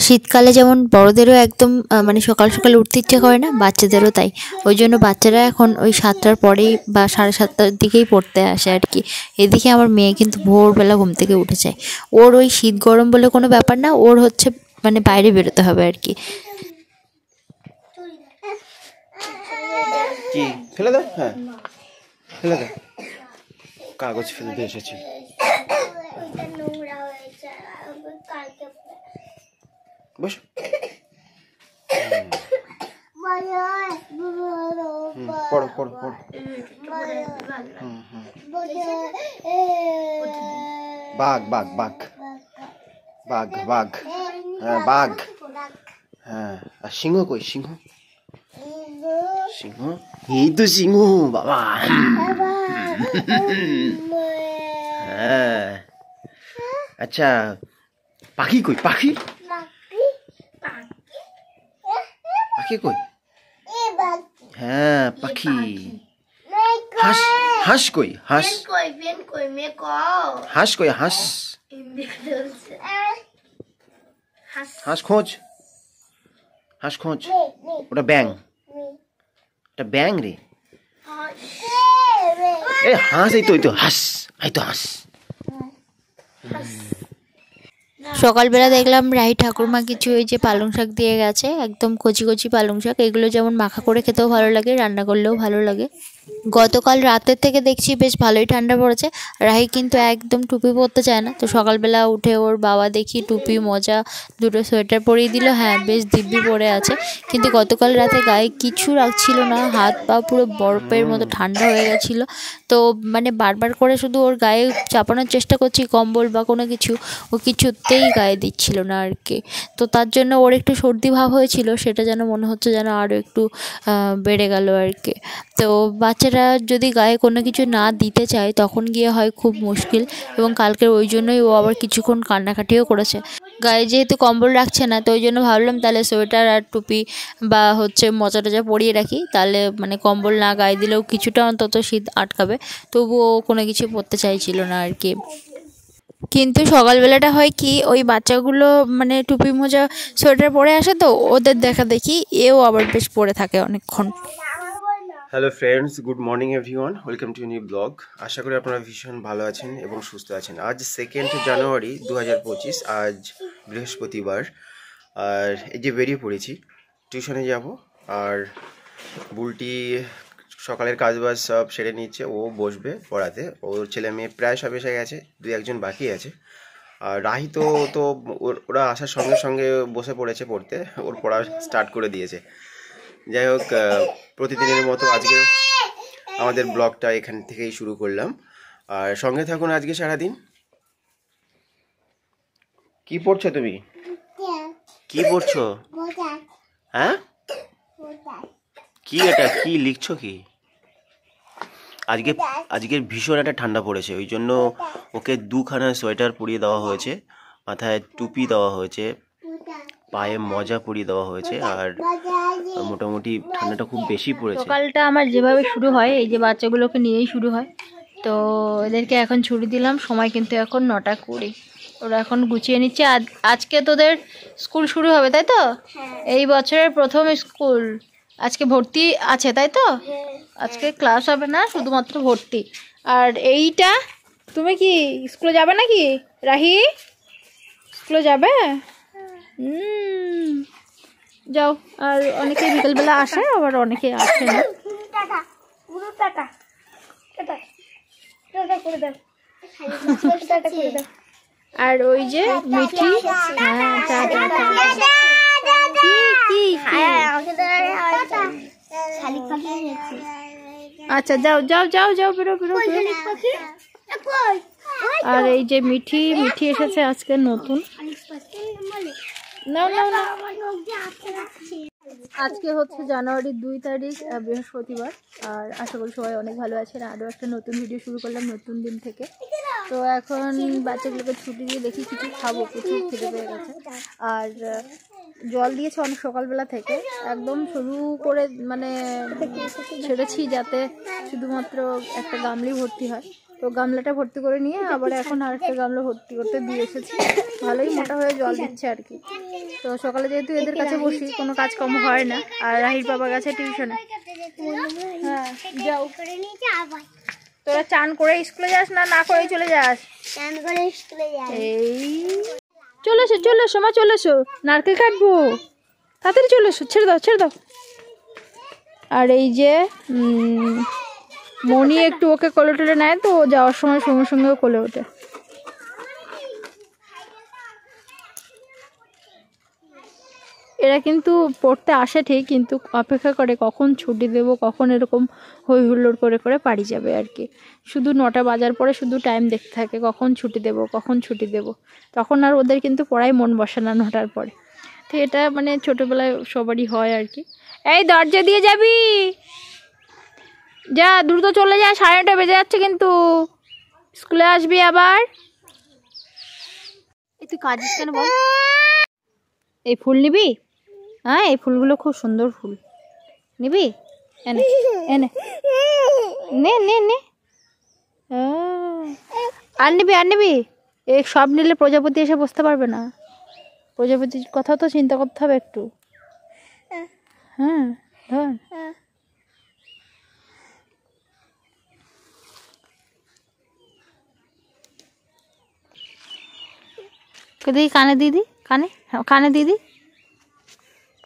শীতকালে যেমন বড়দেরও একদম মানে সকাল সকাল উঠতে ইচ্ছে করে না, বাচ্চাদেরও তাই। ওই জন্য বাচ্চারা এখন ওই 7টার পরেই বা 7:30টার দিকেই পড়তে আসে আর কি। এদিকে আমার মেয়ে কিন্তু ভোরবেলা ঘুম থেকে উঠে যায়। ওর ওই শীত গরম বলে কোনো ব্যাপার না, ওর হচ্ছে মানে বাইরে বেরোতে হবে আর কি। ফেলে দাও, হ্যাঁ ফেলে দাও, কাগজ ফেলতে এসেছি। বসো, পড়ো পড়ো পড়ো। বাঘ বাঘ বাঘ বাঘ বাঘ, হ্যাঁ বাঘ, হ্যাঁ। আর সিংহ কই? সিংহ, সিংহ, এই তো সিংহ বাবা। হ্যাঁ আচ্ছা, পাখি কই? পাখি, পাখি কই? হ্যাঁ পাখি। হাঁস, হাঁস কই? হাঁস, হাঁস কই? হাঁস, হাঁস খোঁজ, হাঁস খোঁজ। ওটা ব্যাং, ওটা ব্যাং রে। এ হাঁস, এই তো, এই তো হাঁস, এই তো হাঁস। সকালবেলা দেখলাম রাহি ঠাকুরমা কিছু এই যে পালং শাক দিয়ে গেছে, একদম কচি কচি পালং শাক। এগুলো যেমন মাখা করে খেতেও ভালো লাগে, রান্না করলেও ভালো লাগে। গতকাল রাতের থেকে দেখছি বেশ ভালোই ঠান্ডা পড়েছে। রাহি কিন্তু একদম টুপি পরতে চায় না, তো সকালবেলা উঠে ওর বাবা দেখি টুপি মোজা দুটো সোয়েটার পরিয়ে দিল। হ্যাঁ বেশ দিব্যি পরে আছে, কিন্তু গতকাল রাতে গায়ে কিছু রাখছিল না, হাত পা পুরো বরফের মতো ঠান্ডা হয়ে গেছিলো। তো মানে বারবার করে শুধু ওর গায়ে চাপানোর চেষ্টা করছি কম্বল বা কোনো কিছু, ও কিছুতেই গায়ে দিচ্ছিল না আর কি। তো তার জন্য ওর একটু সর্দি ভাব হয়েছিল, সেটা যেন মনে হচ্ছে যেন আরও একটু বেড়ে গেল আর কি। তো বাচ্চারা যদি গায়ে কোনো কিছু না দিতে চায় তখন গিয়ে হয় খুব মুশকিল, এবং কালকের ওই জন্যই ও আবার কিছুক্ষণ কান্নাকাটিও করেছে। গায়ে যেহেতু কম্বল রাখছে না, তো ওই জন্য ভাবলাম তাহলে সোয়েটার আর টুপি বা হচ্ছে মোজা টোজা পরিয়ে রাখি, তাহলে মানে কম্বল না গায়ে দিলেও কিছুটা অন্তত শীত আটকাবে। তবুও কোনো কিছু পরতে চাইছিল না আর কি। কিন্তু সকালবেলাটা হয় কি, ওই বাচ্চাগুলো মানে টুপি মোজা সোয়েটার পরে আসে, তো ওদের দেখা দেখি এও আবার বেশ পরে থাকে অনেকক্ষণ। Hello friends, good morning everyone, welcome to new blog. আশা করি আপনারা ভীষণ ভালো আছেন এবং সুস্থ আছেন। আজ 2 জানুয়ারি 2025, আজ বৃহস্পতিবার। আর এই যে বেরিয়ে পড়েছি, টিউশনে যাব। আর বুলটি সকালের কাজবাজ সব সেরে নিচ্ছে, ও বসবে পড়াতে। ওর ছেলে মেয়ে প্রায় সব এসে গেছে, 2-1জন বাকি আছে। আর রাহি তো তো ওরা আসার সঙ্গে সঙ্গে বসে পড়েছে পড়তে, ওর পড়া স্টার্ট করে দিয়েছে। যাই হোক, প্রতিদিনের মতো আজকে আমাদের ব্লগটা এখান থেকেই শুরু করলাম। আর সঙ্গে থাকুন আজকে সারাদিন। কি পড়ছো তুমি? কি পড়ছো? হ্যাঁ, কি এটা, কি লিখছো কি? আজকের ভীষণ একটা ঠান্ডা পড়েছে, ওই জন্য ওকে 2খানা সোয়েটার পরিয়ে দেওয়া হয়েছে, মাথায় টুপি দেওয়া হয়েছে, পায়ে মোজা পরিয়ে দেওয়া হয়েছে। আর মোটামুটি ঠান্ডাটা খুব বেশি পড়েছে। সকালটা আমার যেভাবে শুরু হয়, এই যে বাচ্চাগুলোকে নিয়েই শুরু হয়। তো এদেরকে এখন ছুটি দিলাম, সময় কিন্তু এখন 9:20। ওরা এখন গুছিয়ে নিচ্ছে। আজকে তোদের স্কুল শুরু হবে তাই তো? এই বছরের প্রথম স্কুল। আজকে ভর্তি আছে তাই তো? আজকে ক্লাস হবে না, শুধুমাত্র ভর্তি। আর এইটা, তুমি কি স্কুলে যাবে নাকি রাহি? স্কুলে যাবে? যাও। আর অনেকে বিকেলবেলা আসে, আবার অনেকে আসে না। আর ওই যে মিঠি, আচ্ছা যাও যাও যাও যাও, বেরো বেরো। আর এই যে মিঠি, মিঠি এসেছে আজকে নতুন। আজকে হচ্ছে জানুয়ারির 2 তারিখ, বৃহস্পতিবার। আর আশা করি সবাই অনেক ভালো আছেন। আরও একটা নতুন ভিডিও শুরু করলাম নতুন দিন থেকে। তো এখন বাচ্চাগুলোকে ছুটি দিয়ে দেখি কিছু খাবো, প্রচুর খেতে পেয়ে গেছে। আর জল দিয়েছে অনেক সকালবেলা থেকে, একদম শুরু করে মানে ছেড়েছি যাতে শুধুমাত্র একটা গামলি ভর্তি হয়। তো গামলাটা ভর্তি করে নিয়ে আবার এখন আর একটা গামলা ভর্তি করতে দিয়ে এসেছি। ভালোই মোটা হয়ে জল দিচ্ছে আর কি। তো সকালে যেহেতু এদের কাছে বসি, কোনো কাজ কম হয় না। আর রাহির বাবার কাছে টিউশনে। হ্যাঁ যাও, তোরা চান করে স্কুলে যাস না না করে চলে যাস? এই চলে এসো, চলে এসো মা, চলে এসো, নারকেল কাটবো, তাড়াতাড়ি চলে এসো, ছেড়ে দাও ছেড়ে দাও। আর এই যে মনি একটু ওকে কোলে টোলে নেয়, তো ও যাওয়ার সময় সঙ্গে সঙ্গেও কোলে ওঠে। এরা কিন্তু পড়তে আসে ঠিক, কিন্তু অপেক্ষা করে কখন ছুটি দেব, কখন এরকম হই হুল্লোড় করে করে পারি যাবে আর কি। শুধু 9টা বাজার পরে শুধু টাইম দেখতে থাকে, কখন ছুটি দেব কখন ছুটি দেব। তখন আর ওদের কিন্তু পড়ায় মন বসে না 9টার পরে। তো এটা মানে ছোটোবেলায় সবারই হয় আর কি। এই দরজা দিয়ে যাবি, যা দ্রুত চলে যা, 9:30 বেজে যাচ্ছে কিন্তু, স্কুলে আসবি আবার। এই তুই কাজিস কেন বল? এই ফুল নিবি? হ্যাঁ এই ফুলগুলো খুব সুন্দর ফুল, নিবি? এনে এনে নে নে নে। আর নিবি আর নিবি? এই সব নিলে প্রজাপতি এসে বসতে পারবে না, প্রজাপতির কথা তো চিন্তা করতে হবে একটু। হ্যাঁ ধর। দিদি কানে দিদি, কানে কানে দিদি,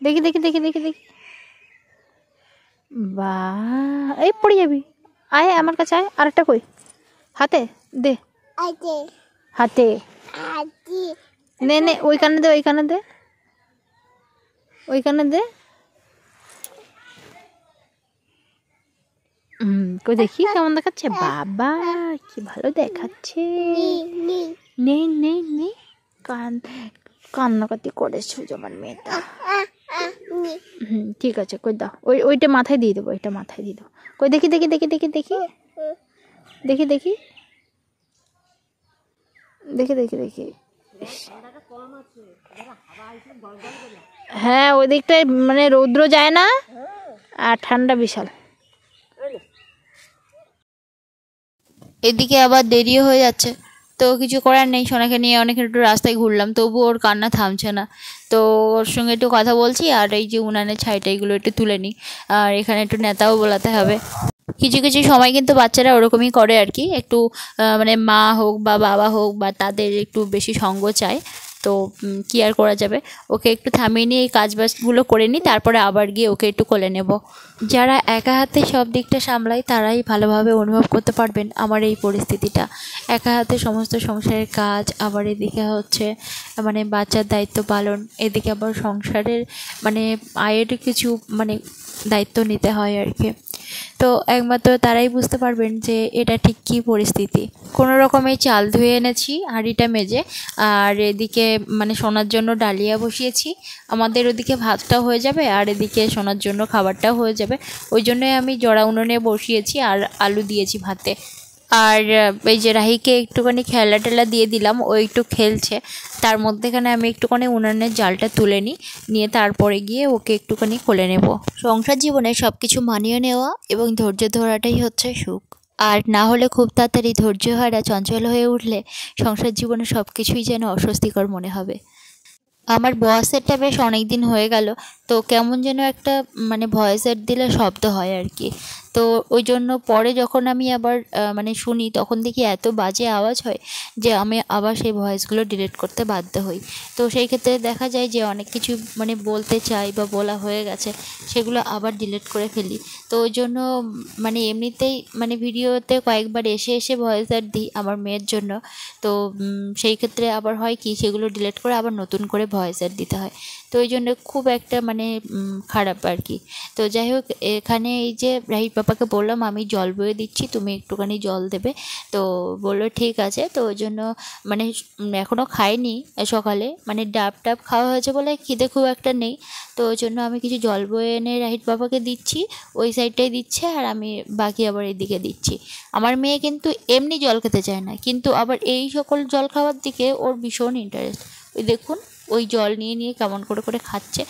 দেখি দেখি দেখি দেখি দেখি। বাহ, এই পড়ে যাবি, আয় আমার কাছে আয়। আরেকটা কই? হাতে দে, হাতে নে নে, ওই কানে দে, ওই কানে দে, ওই কানে দে। কই দেখি কেমন দেখাচ্ছে। বাবা কি ভালো দেখাচ্ছে। নে নে নে, কান্নাকাটি করেছো আমার মেয়েটা। ঠিক আছে, কই দাও, ওইটা মাথায় দিয়ে দেবো, ওইটা মাথায় দিয়ে দেবো। কই দেখি দেখি দেখি দেখি দেখি দেখি দেখি দেখি দেখি দেখি। হ্যাঁ ওই দিকটায় মানে রৌদ্র যায় না আর ঠান্ডা বিশাল। এদিকে আবার দেরিও হয়ে যাচ্ছে, তো কিছু করার নেই। সোনাকে নিয়ে অনেক একটু রাস্তায় ঘুরলাম, তবু ওর কান্না থামছে না। তো ওর সঙ্গে একটু কথা বলছি, আর এই যে উনানের ছাইটা এগুলো একটু তুলে নিই। আর এখানে একটু নেতাও বোলাতে হবে। কিছু কিছু সময় কিন্তু বাচ্চারা ওরকমই করে আর কি, একটু মানে মা হোক বা বাবা হোক বা তাদের একটু বেশি সঙ্গ চায়। তো কি আর করা যাবে, ওকে একটু থামিয়ে নিয়ে এই কাজবাজগুলো করে নিই, তারপরে আবার গিয়ে ওকে একটু কোলে নেব। যারা একা হাতে সব দিকটা সামলায় তারাই ভালোভাবে অনুভব করতে পারবেন আমার এই পরিস্থিতিটা। একা হাতে সমস্ত সংসারের কাজ, আবার এদিকে হচ্ছে মানে বাচ্চার দায়িত্ব পালন, এদিকে আবার সংসারের মানে আয়ের কিছু মানে দায়িত্ব নিতে হয় আর কি। তো একমাত্র তারাই বুঝতে পারবেন যে এটা ঠিক কী পরিস্থিতি। কোনো রকমে চাল ধুয়ে এনেছি হাঁড়িটা মেজে, আর এদিকে মানে সোনার জন্য ডালিয়া বসিয়েছি। আমাদের ওদিকে ভাতটাও হয়ে যাবে আর এদিকে সোনার জন্য খাবারটাও হয়ে যাবে। ওই জন্যই আমি জড়া উনুনে বসিয়েছি আর আলু দিয়েছি ভাতে। আর এই যে রাহিকে একটুখানি খেলা টেলা দিয়ে দিলাম, ও একটু খেলছে। তার মধ্যেখানে আমি একটুখানি উনানের জালটা তুলে নিয়ে তারপরে গিয়ে ওকে একটুখানি কোলে নেব। সংসার জীবনে সব কিছু মানিয়ে নেওয়া এবং ধৈর্য ধরাটাই হচ্ছে সুখ। আর না হলে খুব তাড়াতাড়ি ধৈর্য হারা চঞ্চল হয়ে উঠলে সংসার জীবনে সব কিছুই যেন অস্বস্তিকর মনে হবে। আমার ভয়েসেরটা বেশ অনেক দিন হয়ে গেল, তো কেমন যেন একটা মানে ভয়েসের দিলে শব্দ হয় আর কি। তো ওই জন্য পরে যখন আমি আবার মানে শুনি তখন দেখি এত বাজে আওয়াজ হয় যে আমি আবার সেই ভয়েসগুলো ডিলিট করতে বাধ্য হই। তো সেই ক্ষেত্রে দেখা যায় যে অনেক কিছু মানে বলতে চাই বা বলা হয়ে গেছে সেগুলো আবার ডিলিট করে ফেলি। তো ওই জন্য মানে এমনিতেই মানে ভিডিওতে কয়েকবার এসে এসে ভয়েসের দিই আমার মেয়ের জন্য। তো সেই ক্ষেত্রে আবার হয় কি সেগুলো ডিলিট করে আবার নতুন করে ভয়েসের দিতে হয়। তো ওই জন্য খুব একটা মানে খারাপ আর কি। তো যাই হোক, এখানে এই যে রাহির পাপাকে বললাম আমি জল বয়ে দিচ্ছি, তুমি একটুখানি জল দেবে। তো বললো ঠিক আছে। তো ওই জন্য মানে এখনও খাইনি সকালে, মানে ডাব টাব খাওয়া হয়েছে বলে খিদে খুব একটা নেই। তো ওই জন্য আমি কিছু জল বয়ে এনে রাহির পাপাকে দিচ্ছি, ওই সাইডটাই দিচ্ছে আর আমি বাকি আবার এদিকে দিচ্ছি। আমার মেয়ে কিন্তু এমনি জল খেতে চায় না, কিন্তু আবার এই সকল জল খাওয়ার দিকে ওর ভীষণ ইন্টারেস্ট। ওই দেখুন ওই জল নিয়ে নিয়ে কেমন করে করে খাচ্ছে।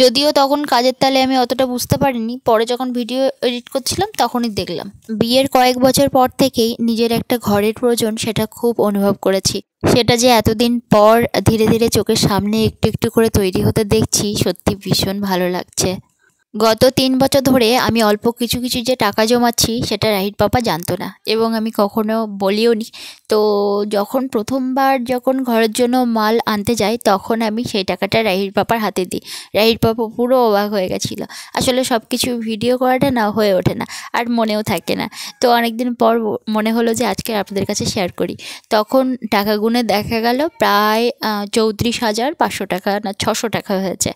যদিও তখন কাজের তালে আমি অতটা বুঝতে পারিনি, পরে যখন ভিডিও এডিট করছিলাম তখনই দেখলাম। বিয়ের কয়েক বছর পর থেকেই নিজের একটা ঘরের প্রয়োজন সেটা খুব অনুভব করেছি। সেটা যে এতদিন পর ধীরে ধীরে চোখের সামনে একটু একটু করে তৈরি হতে দেখছি, সত্যি ভীষণ ভালো লাগছে। গত 3 বছর ধরে আমি অল্প কিছু কিছু যে টাকা জমাচ্ছি সেটা রাহির পাপা জানতো না এবং আমি কখনো বলিও নি। তো যখন প্রথমবার ঘরের জন্য মাল আনতে যাই তখন আমি সেই টাকাটা রাহির পাপার হাতে দিই। রাহির পাপা পুরো অবাক হয়ে গেছিলো। আসলে সব কিছু ভিডিও করাটা না হয়ে ওঠে না, আর মনেও থাকে না। তো অনেকদিন পর মনে হলো যে আজকে আপনাদের কাছে শেয়ার করি। তখন টাকা গুনে দেখা গেল প্রায় 34,500 টাকা না 600 টাকা হয়েছে।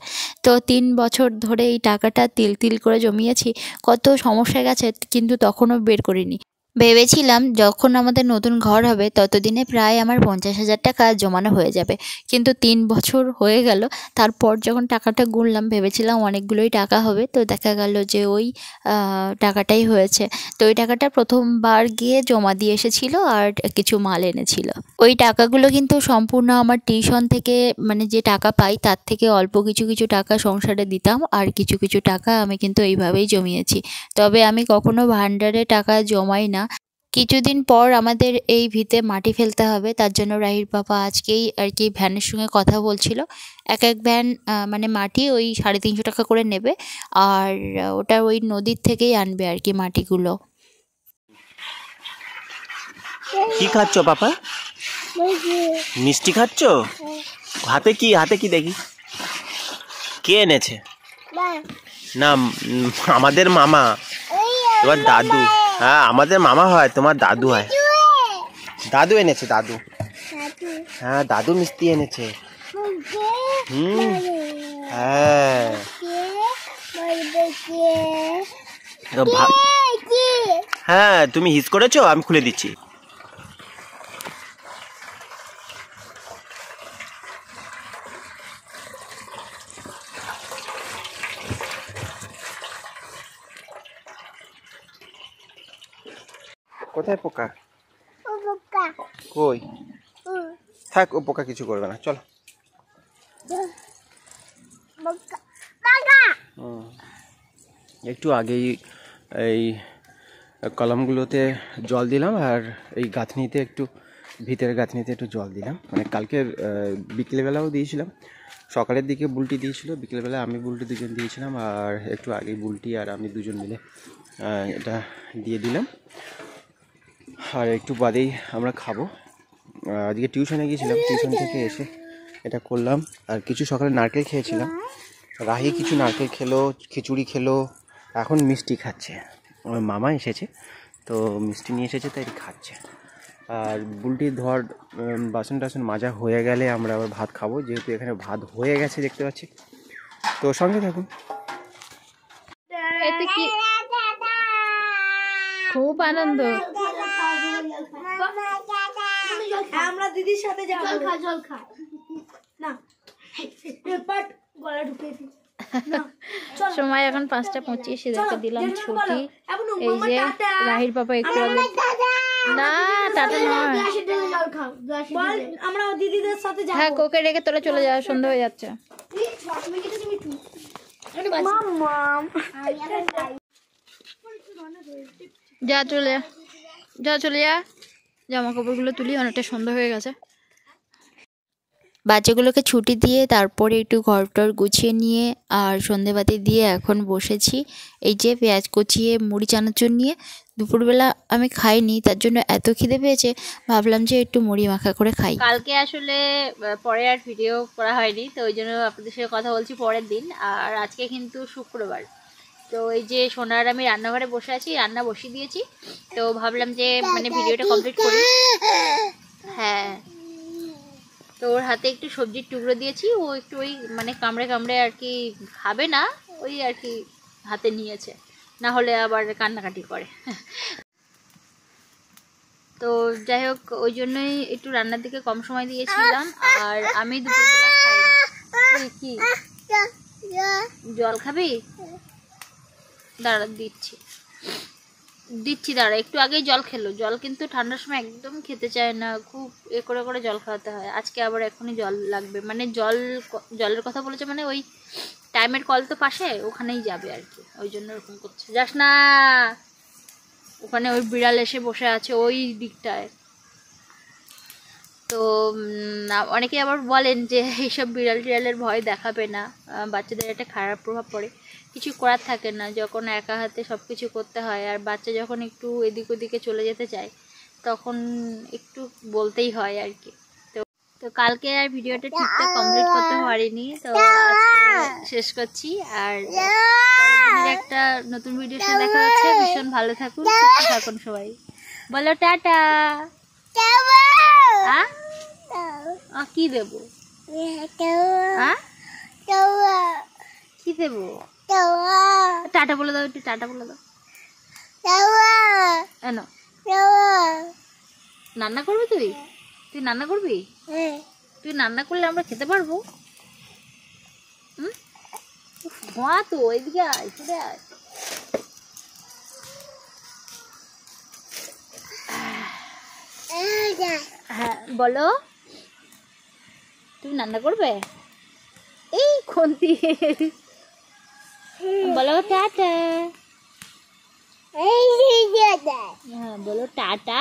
তো 3 বছর ধরে এই টাকাটা তিল তিল করে জমিয়েছি। কত সমস্যা গেছে কিন্তু তখনও বের করিনি। ভেবেছিলাম যখন আমাদের নতুন ঘর হবে ততদিনে প্রায় আমার 50,000 টাকা জমানো হয়ে যাবে, কিন্তু 3 বছর হয়ে গেল। তারপর যখন টাকাটা গুনলাম ভেবেছিলাম অনেকগুলোই টাকা হবে, তো দেখা গেল যে ওই টাকাটাই হয়েছে। তো ওই টাকাটা প্রথমবার গিয়ে জমা দিয়ে এসেছিল আর কিছু মাল এনেছিল। ওই টাকাগুলো কিন্তু সম্পূর্ণ আমার টিউশন থেকে, মানে যে টাকা পাই তার থেকে অল্প কিছু কিছু টাকা সংসারে দিতাম, আর কিছু কিছু টাকা আমি কিন্তু এইভাবেই জমিয়েছি। তবে আমি কখনো ভান্ডারে টাকা জমাই না। কিছুদিন পর আমাদের এই ভিতে মাটি ফেলতে হবে, তার জন্য রাহির পাপা আজকেই আর কি ভ্যানের সঙ্গে কথা বলছিল। এক এক ভ্যান মানে মাটি ওই 350 টাকা করে নেবে, আর ওটা ওই নদীর থেকেই আনবে আর কি মাটিগুলো। কি খাচ্ছ পাপা? মিষ্টি খাচ্ছ? হাতে কি দেখি? কে এনেছে? না, আমাদের মামা, তোমার দাদু। হ্যাঁ, আমাদের মামা হয়, তোমার দাদু হয়। দাদু এনেছে, দাদু। হ্যাঁ, দাদু মিষ্টি এনেছে। হ্যাঁ, হ্যাঁ, তুমি হিস করেছো, আমি খুলে দিচ্ছি। কোথায় পোকা? কই? থাক, ও পোকা কিছু করবে না, চলো। একটু আগেই এই কলমগুলোতে জল দিলাম, আর এই গাঁথনিতে একটু, ভিতরের গাঁথনিতে একটু জল দিলাম। মানে কালকের বিকেলবেলাও দিয়েছিলাম, সকালের দিকে বুলটি দিয়েছিল, বিকেলবেলা আমি বুলটি দুজন দিয়েছিলাম, আর একটু আগেই বুলটি আর আমি দুজন মিলে এটা দিয়ে দিলাম। আর একটু বাদেই আমরা খাবো। আজকে টিউশনে গিয়েছিলাম, টিউশন থেকে এসে এটা করলাম। আর কিছু সকালে নারকেল খেয়েছিলাম, রাহি কিছু নারকেল খেলো, খিচুড়ি খেলো, এখন মিষ্টি খাচ্ছে। আমার মামা এসেছে তো মিষ্টি নিয়ে এসেছে, তাই খাচ্ছে। আর বুলটির ধর বাসন টাসন মাজা হয়ে গেলে আমরা আবার ভাত খাবো, যেহেতু এখানে ভাত হয়ে গেছে দেখতে পাচ্ছি। তো সঙ্গে থাকুন। এতে কি খুব আনন্দ। আমরা দিদির সাথে যাবো। জল খা না, গলা ঢুকিয়ে দিই। সময় এখন 5:25, এদেরকে দিলাম ছুটি। এই যে রাহির পাপা একটু আগে, না টাটা নয়, আমরা দিদিদের সাথে যাবো। হ্যাঁ কোকে রেখে তোরা চলে যাওয়া, সন্ধ্যা হয়ে যাচ্ছে। যা চলে যা, জামা কাপড়গুলো তুলি, অনেকটা সন্ধ্যা হয়ে গেছে। বাচ্চাগুলোকে ছুটি দিয়ে তারপরে একটু ঘরটর গুছিয়ে নিয়ে আর সন্ধেবাতি দিয়ে এখন বসেছি। এই যে পেঁয়াজ কচিয়ে মুড়ি চানাচুর নিয়ে। দুপুরবেলা আমি খাইনি, তার জন্য এত খিদে পেয়েছে, ভাবলাম যে একটু মুড়ি মাখা করে খাই। কালকে আসলে পরে আর ভিডিও করা হয়নি, তো ওই জন্য আপনাদের সাথে কথা বলছি পরের দিন। আর আজকে কিন্তু শুক্রবার, তো এই যে সোনার আমি রান্নাঘরে বসে আছি, রান্না বসিয়ে দিয়েছি। তো ভাবলাম যে মানে ভিডিওটা কমপ্লিট করি। হ্যাঁ, তো ওর হাতে একটু সবজির টুকরো দিয়েছি, ও একটু ওই মানে কামড়ে কামড়ে আর কি খাবে না, ওই আর কি হাতে নিয়েছে, না হলে আবার কান্নাকাটি করে। তো যাই হোক, ওই জন্যই একটু রান্নার দিকে কম সময় দিয়েছিলাম। আর আমি দুপুরবেলা খাইনি। কি জল খাবি? দাঁড়া দিচ্ছি। দিচ্ছি, দাঁড়া, একটু আগেই জল খেলো। জল কিন্তু ঠান্ডার সময় একদম খেতে চায় না, খুব করে করে জল খাওয়াতে হয়। আজকে আবার এখনই জল লাগবে, মানে জলের কথা বলেছে, মানে ওই টাইমের কল তো পাশে, ওখানেই যাবে আর কি, ওই জন্য এরকম করছে। যাস না, ওখানে ওই বিড়াল এসে বসে আছে ওই দিকটায়। তো অনেকে আবার বলেন যে এইসব বিড়াল টিড়ালের ভয় দেখাবে না, বাচ্চাদের একটা খারাপ প্রভাব পড়ে। কিছু করার থাকে না, যখন একা হাতে সব কিছু করতে হয়, আর বাচ্চা যখন একটু এদিক ওদিকে চলে যেতে চায় তখন একটু বলতেই হয় আর কি। তো কালকে আর ভিডিওটা ঠিকঠাক কমপ্লিট করতে পারিনি, তো আজকে শেষ করছি। আর পরের দিনের একটা নতুন ভিডিওর সাথে দেখা হচ্ছে। ভীষণ ভালো থাকুন, সুস্থ থাকুন সবাই। বলো টাটা। কি দেবো? কি দেবো? টাটা বলে দাও, একটু টাটা বলে দাও। রান্না করবি তুই? তুই রান্না করবি? তুই রান্না করলে আমরা খেতে পারবো? ধোঁয়া তো, এদিকে আয়, চলে আয়। হ্যাঁ বলো, তুমি রান্না করবে? এই খুন্তি। বলো টাটা। হ্যাঁ বলো টাটা।